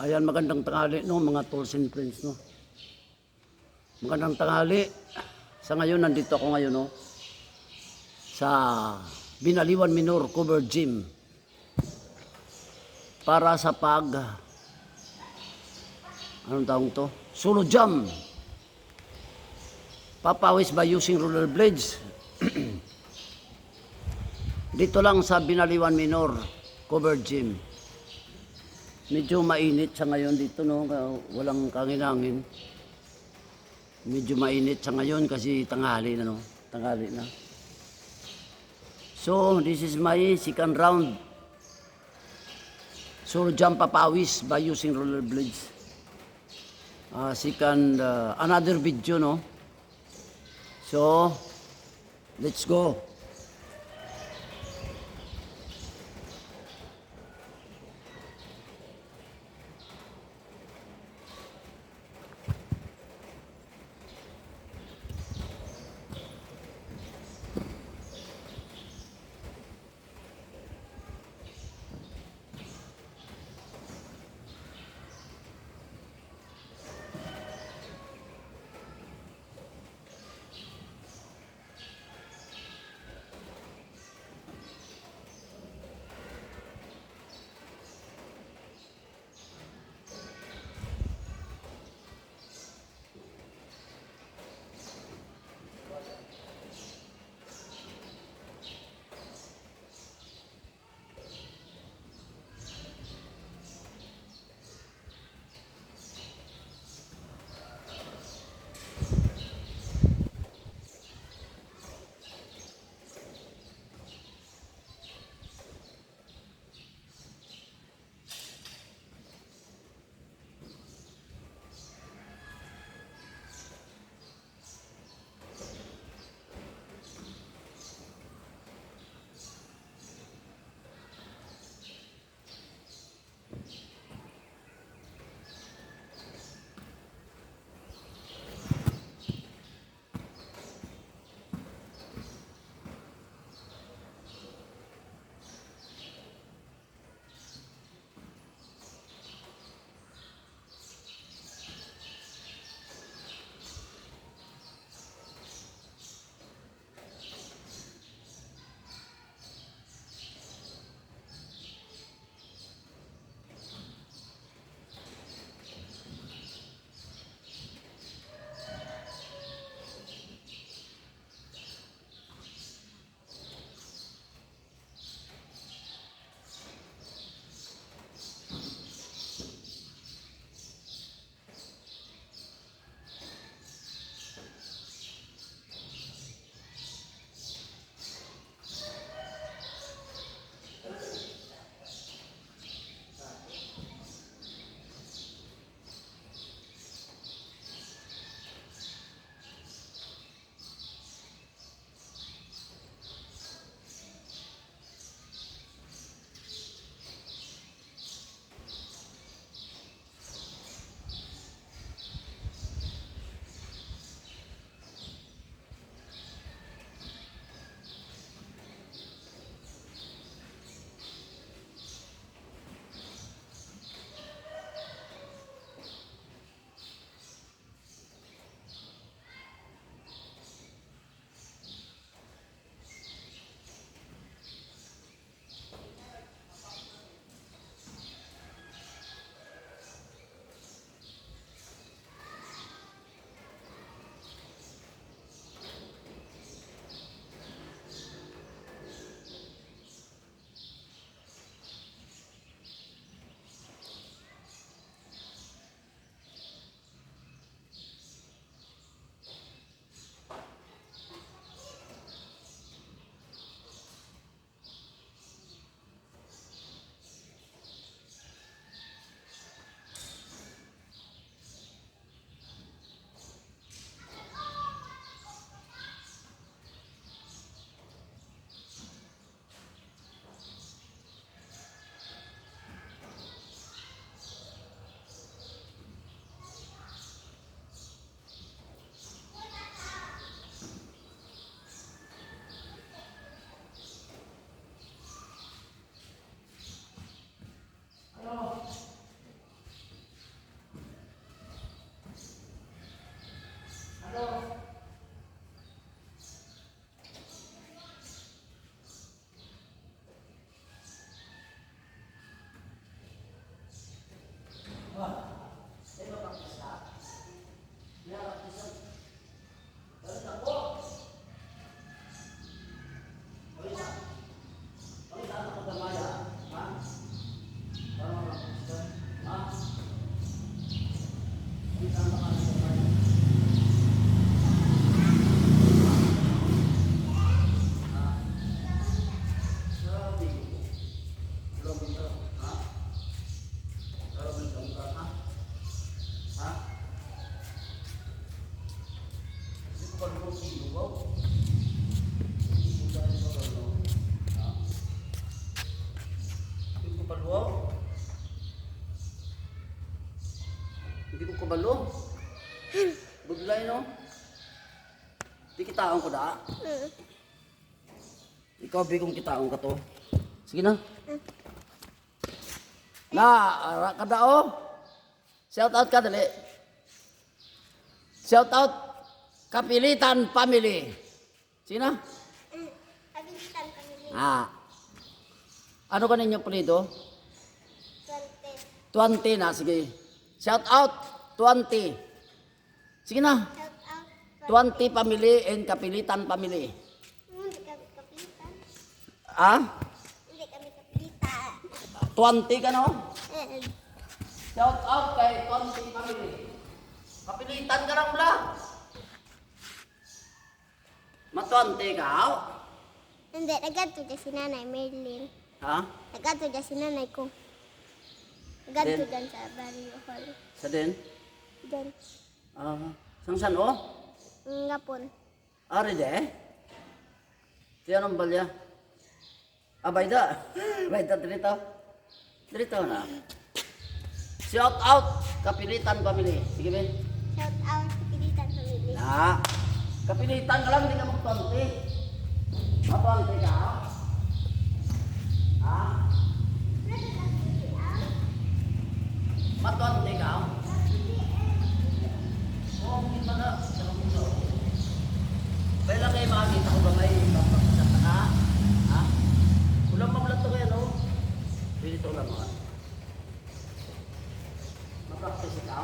Ayan, magandang tanghali no, mga tools and friends no. Magandang tanghali. Sa ngayon, nandito ako ngayon no, sa Binaliwan Minor Cover Gym para sa anong tawag to? Solo jump. Papawis by using roller blades. Dito lang sa Binaliwan Minor Cover Gym. Medyo mainit sa ngayon dito no, walang kangin-hangin. Medyo mainit sa ngayon kasi tanghali na no, tanghali na. So, this is my second round. Solo jump papawis by using roller blades. Another video no. So, let's go. kabalo. Buglay no. Di kitaon ko da. Ikaw bigong kitaon ka to. Sige na. Na, ara ka da oh. Shout out ka dali. Shout out Kapilitan Family. Sige na. Kapilitan Family. Ano ka ninyo pulido? 20. 20 na, sige. Shout out 20. Sige na. Shout out. 20 family and Kapilitan Family. Hindi kami kapilitan. Hindi kami kapilitan. 20 ka no? Eh, Shout out kay 20 family. Kapilitan ka lang bla. Ma-20 ka? Hindi, nagganto dyan si Nanay Merlin. Ha? Nagganto dyan si Nanay ko. Nagganto Then? dyan sa Barrio Hall. Sa din? Dyan. Sangsan o? Ngapon. Ari de? Siya nang balya? Bayda. Bayda dito. Dito na. Shout out Kapilitan Family. Sige Ben. Shout out Kapilitan Family. Na. Kapilitan ka lang, hindi ka mag-20. Ma-20 ka? Ha? Ma-20 ka? Oo, kita na. Kaya kayo makakita ko ba may mapapasat na ka? Ha? Ulang mamulat to kaya, no? Dito ulang mga. Ma-practice ka?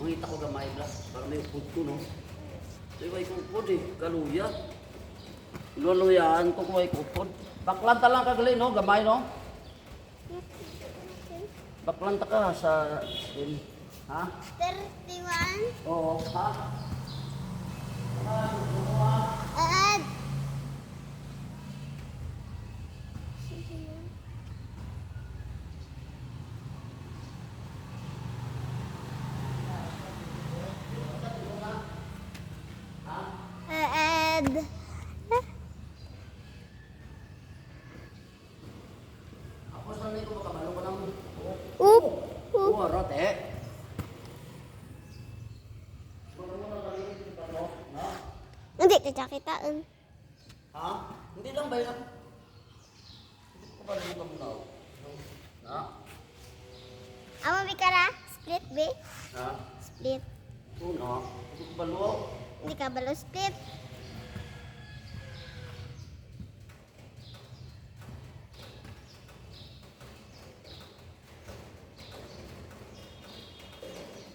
Makita ko gamay ba? Para may upod ko, no? So, iway ko upod eh. Kaluya. Luluyaan ko kuway ko upod. Baklanta lang kagali, no? Gamay, no? Baklanta ka sa... Ha? 31. Oo, ha? Aad. Aad. Ako sanay ko makabalo ko ng... Oop. Oo, arot eh. Hindi ka jakitaan. Ha? Hindi lang ba yun? Hindi ko pa rin mamunaw. Ha? Amo bikara split be. Ha? Split. Oo na. Hindi ko balo. Hindi ka balo split.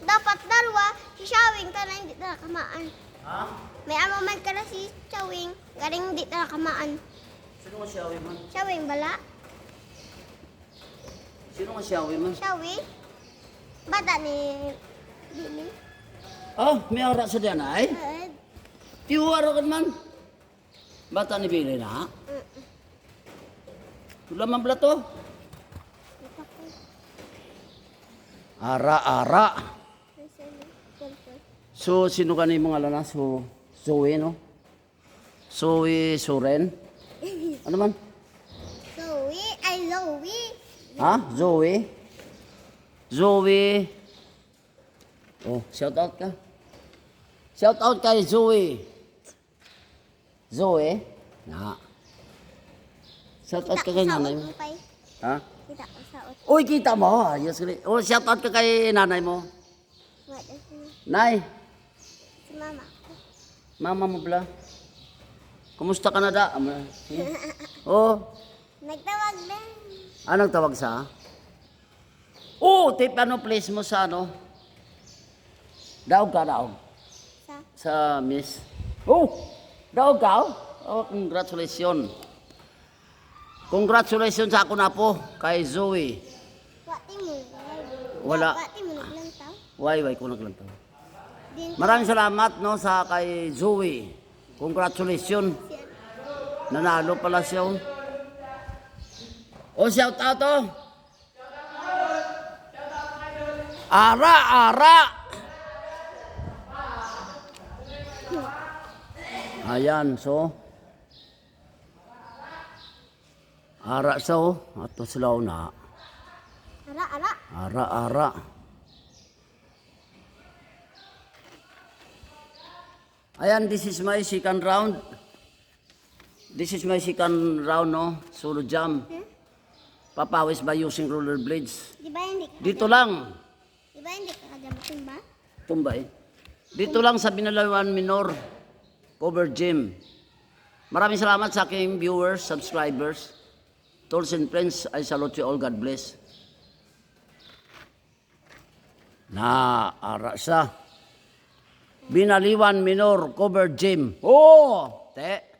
Dapat dalawa, si Shawing ka na hindi na kamaan. Ha? May amo man ka na si Shawing, galing hindi na kamaan. Sino nga siyawi man? Shawing bala? Sino nga siyawi man? Shawing? Bata ni Bini. Oh, may ara sa diyan ay? Aad. Tiwaro ka man. Bata ni Billy na? Wala man pala to. Ara. So, sino ka na yung mga lana? So, Zoe, no? Zoe Soren? Ano man? Zoe, ay Zoe. Ha? Zoe? Zoe. Oh, shout out ka. Shout out kay Zoe. Zoe? Na. Shout out ka kay nanay mo. Ha? Kita ko sa ot. Uy, kita mo. Ayos ka. Oh, shout out ka kay nanay mo. Wala si Nay, mama ko. mama mo bala. Kumusta ka na da? Oh, Nagtawag din. anong tawag sa? Oh, tip ano place mo sa ano? Daog ka, daog. Sa Sa miss. Oh, daog ka? Oh, congratulations. Congratulations sa ako na po kay Zoe. wati mo. Wala. Wati mo naglang taw. Why, ko naglantaw. Din Maraming salamat no sa kay Zoe. Congratulations. siya. Nanalo pala siya. Oh, shout out oh. Ara. Ayan, so. Ara siya oh. Ato sila na. Ara. Ara. Ayan, this is my second round. This is my second round, no? Solo jump. Papawis by using rollerblades. Di ba hindi ka Dito lang. Di ba hindi ka kadabatin ba? Tumbay. Dito lang sa Binalawan Minor Cover Gym. Maraming salamat sa aking viewers, subscribers. Tools and friends, I salute you all. God bless. Naara siya. Binaliwan Minor Cover Gym. Oh! Te.